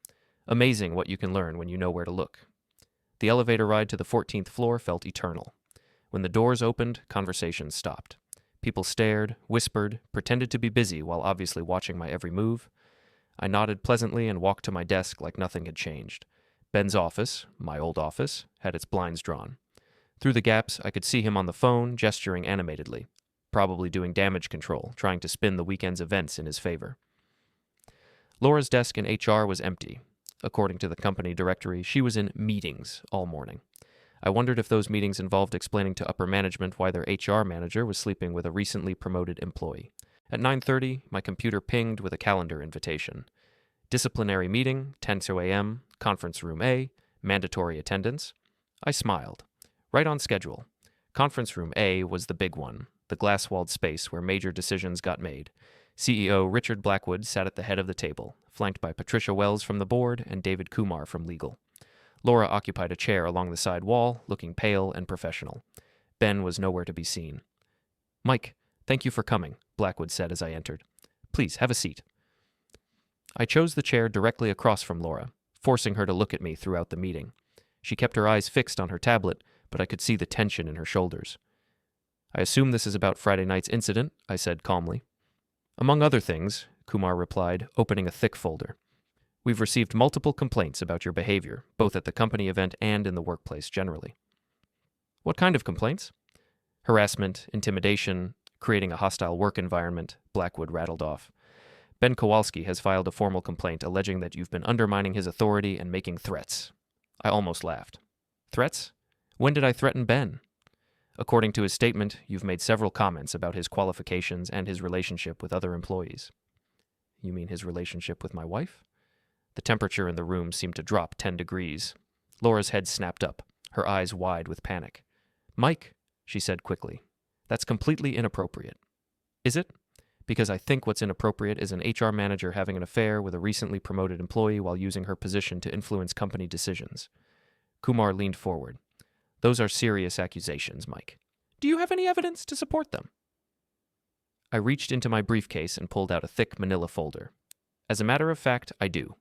Amazing what you can learn when you know where to look. The elevator ride to the 14th floor felt eternal. When the doors opened, conversations stopped. People stared, whispered, pretended to be busy while obviously watching my every move. I nodded pleasantly and walked to my desk like nothing had changed. Ben's office, my old office, had its blinds drawn. Through the gaps, I could see him on the phone, gesturing animatedly, probably doing damage control, trying to spin the weekend's events in his favor. Laura's desk in HR was empty. According to the company directory, she was in meetings all morning. I wondered if those meetings involved explaining to upper management why their HR manager was sleeping with a recently promoted employee. At 9:30, my computer pinged with a calendar invitation. Disciplinary meeting, 10 a.m., conference room A, mandatory attendance. I smiled. Right on schedule. Conference room A was the big one, the glass-walled space where major decisions got made. CEO Richard Blackwood sat at the head of the table, flanked by Patricia Wells from the board and David Kumar from legal. Laura occupied a chair along the side wall, looking pale and professional. Ben was nowhere to be seen. "Mike, thank you for coming," Blackwood said as I entered. "Please, have a seat." I chose the chair directly across from Laura, forcing her to look at me throughout the meeting. She kept her eyes fixed on her tablet, but I could see the tension in her shoulders. "I assume this is about Friday night's incident," I said calmly. "Among other things," Kumar replied, opening a thick folder. "We've received multiple complaints about your behavior, both at the company event and in the workplace generally." "What kind of complaints?" "Harassment, intimidation, creating a hostile work environment," Blackwood rattled off. "Ben Kowalski has filed a formal complaint alleging that you've been undermining his authority and making threats." I almost laughed. "Threats? When did I threaten Ben?" "According to his statement, you've made several comments about his qualifications and his relationship with other employees." "You mean his relationship with my wife?" The temperature in the room seemed to drop 10 degrees. Laura's head snapped up, her eyes wide with panic. "Mike," she said quickly, "that's completely inappropriate." "Is it? Because I think what's inappropriate is an HR manager having an affair with a recently promoted employee while using her position to influence company decisions." Kumar leaned forward. "Those are serious accusations, Mike. Do you have any evidence to support them?" I reached into my briefcase and pulled out a thick manila folder. "As a matter of fact, I do."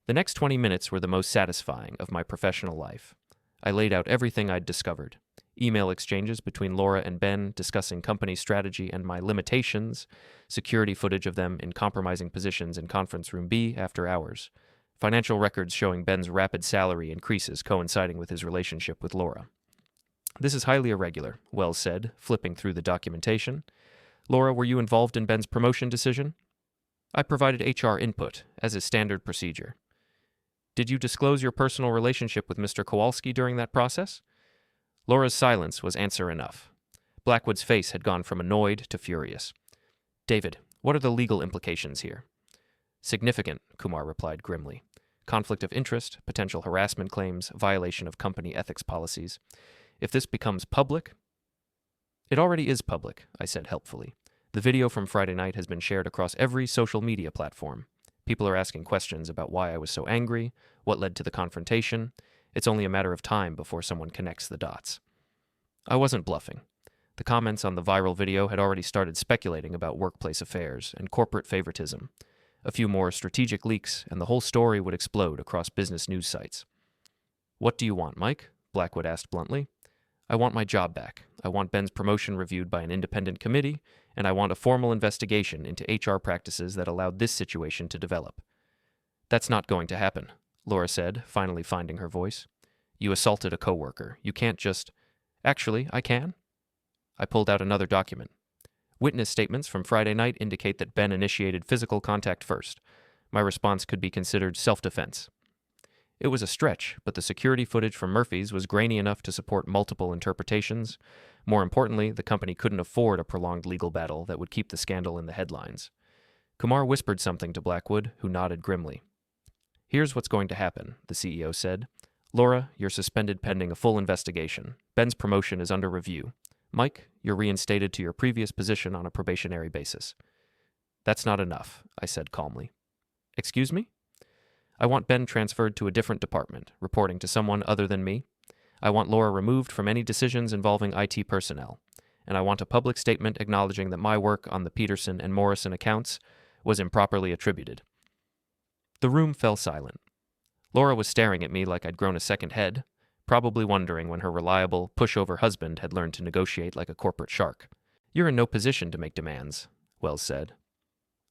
The next 20 minutes were the most satisfying of my professional life. I laid out everything I'd discovered. Email exchanges between Laura and Ben discussing company strategy and my limitations, security footage of them in compromising positions in conference room B after hours, financial records showing Ben's rapid salary increases coinciding with his relationship with Laura. "This is highly irregular," Wells said, flipping through the documentation. "Laura, were you involved in Ben's promotion decision?" "I provided HR input, as is standard procedure." "Did you disclose your personal relationship with Mr. Kowalski during that process?" Laura's silence was answer enough. Blackwood's face had gone from annoyed to furious. "David, what are the legal implications here?" "Significant," Kumar replied grimly. "Conflict of interest, potential harassment claims, violation of company ethics policies. If this becomes public..." "It already is public," I said helpfully. "The video from Friday night has been shared across every social media platform. People are asking questions about why I was so angry, what led to the confrontation. It's only a matter of time before someone connects the dots." I wasn't bluffing. The comments on the viral video had already started speculating about workplace affairs and corporate favoritism. A few more strategic leaks, and the whole story would explode across business news sites. "What do you want, Mike?" Blackwood asked bluntly. "I want my job back. I want Ben's promotion reviewed by an independent committee, and I want a formal investigation into HR practices that allowed this situation to develop." "That's not going to happen," Laura said, finally finding her voice. "You assaulted a coworker. You can't just..." "Actually, I can." I pulled out another document. "Witness statements from Friday night indicate that Ben initiated physical contact first. My response could be considered self-defense." It was a stretch, but the security footage from Murphy's was grainy enough to support multiple interpretations. More importantly, the company couldn't afford a prolonged legal battle that would keep the scandal in the headlines. Kumar whispered something to Blackwood, who nodded grimly. Here's what's going to happen, the CEO said. Laura, you're suspended pending a full investigation. Ben's promotion is under review. Mike, you're reinstated to your previous position on a probationary basis. That's not enough, I said calmly. Excuse me? I want Ben transferred to a different department, reporting to someone other than me. I want Laura removed from any decisions involving IT personnel. And I want a public statement acknowledging that my work on the Peterson and Morrison accounts was improperly attributed. The room fell silent. Laura was staring at me like I'd grown a second head, probably wondering when her reliable, pushover husband had learned to negotiate like a corporate shark. You're in no position to make demands, Wells said.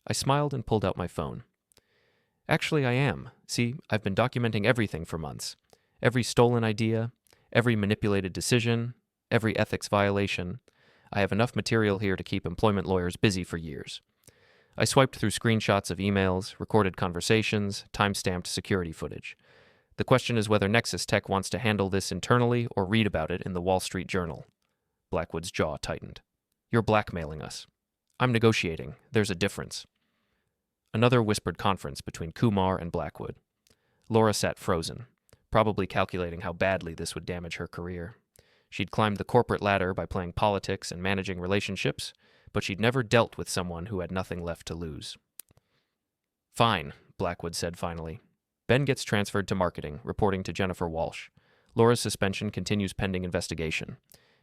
I smiled and pulled out my phone. Actually, I am. See, I've been documenting everything for months. Every stolen idea, every manipulated decision, every ethics violation. I have enough material here to keep employment lawyers busy for years. I swiped through screenshots of emails, recorded conversations, time-stamped security footage. The question is whether Nexus Tech wants to handle this internally or read about it in the Wall Street Journal. Blackwood's jaw tightened. You're blackmailing us. I'm negotiating. There's a difference. Another whispered conference between Kumar and Blackwood. Laura sat frozen, probably calculating how badly this would damage her career. She'd climbed the corporate ladder by playing politics and managing relationships, but she'd never dealt with someone who had nothing left to lose. Fine, Blackwood said finally. Ben gets transferred to marketing, reporting to Jennifer Walsh. Laura's suspension continues pending investigation.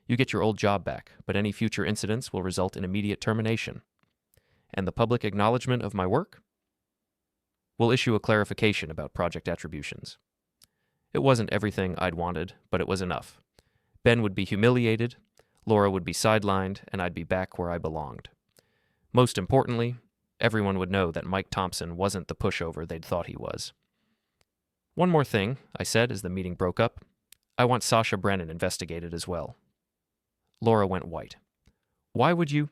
You get your old job back, but any future incidents will result in immediate termination. And the public acknowledgement of my work? We'll issue a clarification about project attributions. It wasn't everything I'd wanted, but it was enough. Ben would be humiliated, Laura would be sidelined, and I'd be back where I belonged. Most importantly, everyone would know that Mike Thompson wasn't the pushover they'd thought he was. One more thing, I said as the meeting broke up. I want Sasha Brennan investigated as well. Laura went white. Why would you?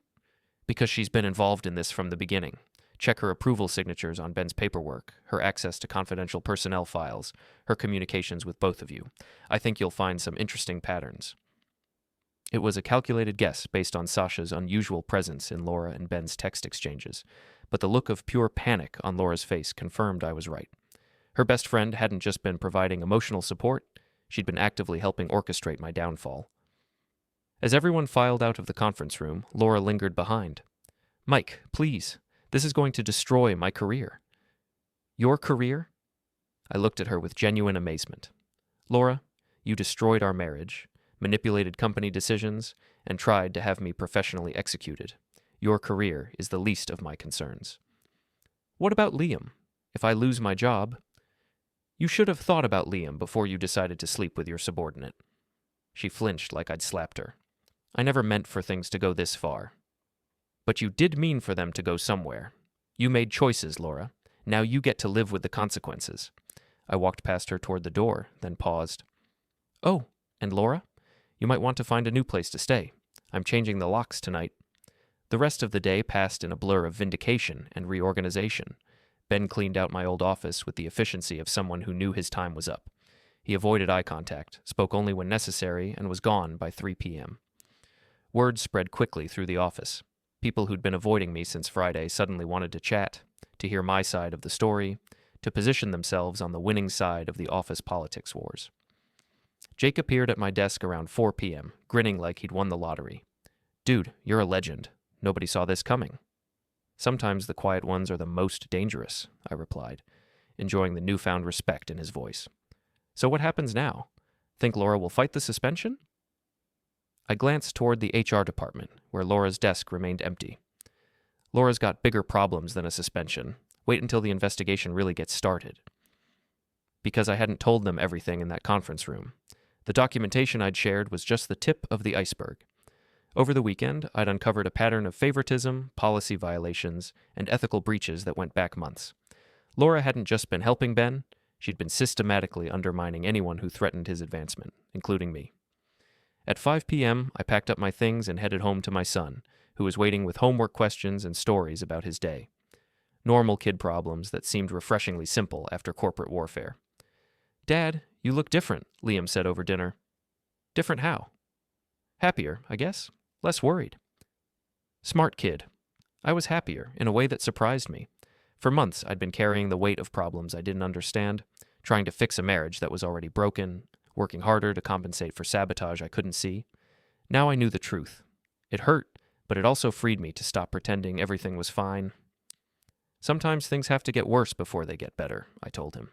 Because she's been involved in this from the beginning. Check her approval signatures on Ben's paperwork, her access to confidential personnel files, her communications with both of you. I think you'll find some interesting patterns. It was a calculated guess based on Sasha's unusual presence in Laura and Ben's text exchanges, but the look of pure panic on Laura's face confirmed I was right. Her best friend hadn't just been providing emotional support, she'd been actively helping orchestrate my downfall. As everyone filed out of the conference room, Laura lingered behind. Mike, please. This is going to destroy my career. Your career? I looked at her with genuine amazement. Laura, you destroyed our marriage, manipulated company decisions, and tried to have me professionally executed. Your career is the least of my concerns. What about Liam? If I lose my job... You should have thought about Liam before you decided to sleep with your subordinate. She flinched like I'd slapped her. I never meant for things to go this far. But you did mean for them to go somewhere. You made choices, Laura. Now you get to live with the consequences. I walked past her toward the door, then paused. Oh, and Laura? You might want to find a new place to stay. I'm changing the locks tonight. The rest of the day passed in a blur of vindication and reorganization. Ben cleaned out my old office with the efficiency of someone who knew his time was up. He avoided eye contact, spoke only when necessary, and was gone by 3 p.m. Word spread quickly through the office. People who'd been avoiding me since Friday suddenly wanted to chat, to hear my side of the story, to position themselves on the winning side of the office politics wars. Jake appeared at my desk around 4 p.m., grinning like he'd won the lottery. Dude, you're a legend. Nobody saw this coming. Sometimes the quiet ones are the most dangerous, I replied, enjoying the newfound respect in his voice. So what happens now? Think Laura will fight the suspension? I glanced toward the HR department, where Laura's desk remained empty. Laura's got bigger problems than a suspension. Wait until the investigation really gets started. Because I hadn't told them everything in that conference room. The documentation I'd shared was just the tip of the iceberg. Over the weekend, I'd uncovered a pattern of favoritism, policy violations, and ethical breaches that went back months. Laura hadn't just been helping Ben, she'd been systematically undermining anyone who threatened his advancement, including me. At 5 p.m., I packed up my things and headed home to my son, who was waiting with homework questions and stories about his day. Normal kid problems that seemed refreshingly simple after corporate warfare. Dad, you look different, Liam said over dinner. Different how? Happier, I guess. Less worried. Smart kid. I was happier, in a way that surprised me. For months, I'd been carrying the weight of problems I didn't understand, trying to fix a marriage that was already broken, working harder to compensate for sabotage I couldn't see. Now I knew the truth. It hurt, but it also freed me to stop pretending everything was fine. Sometimes things have to get worse before they get better, I told him.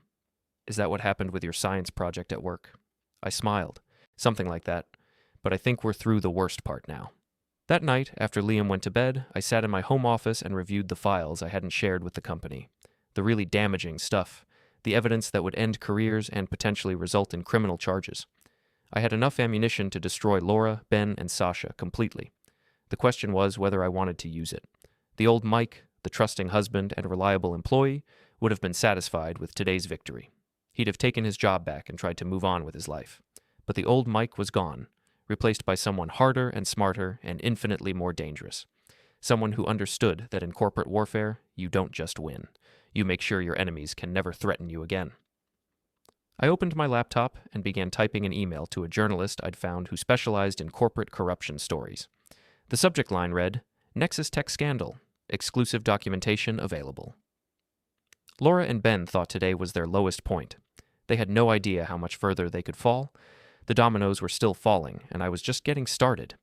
Is that what happened with your science project at work? I smiled. Something like that. But I think we're through the worst part now. That night, after Liam went to bed, I sat in my home office and reviewed the files I hadn't shared with the company. The really damaging stuff. The evidence that would end careers and potentially result in criminal charges. I had enough ammunition to destroy Laura, Ben, and Sasha completely. The question was whether I wanted to use it. The old Mike, the trusting husband and reliable employee, would have been satisfied with today's victory. He'd have taken his job back and tried to move on with his life. But the old Mike was gone, replaced by someone harder and smarter and infinitely more dangerous. Someone who understood that in corporate warfare, you don't just win. You make sure your enemies can never threaten you again. I opened my laptop and began typing an email to a journalist I'd found who specialized in corporate corruption stories. The subject line read, "Nexus Tech Scandal. Exclusive documentation available." Laura and Ben thought today was their lowest point. They had no idea how much further they could fall. The dominoes were still falling, and I was just getting started.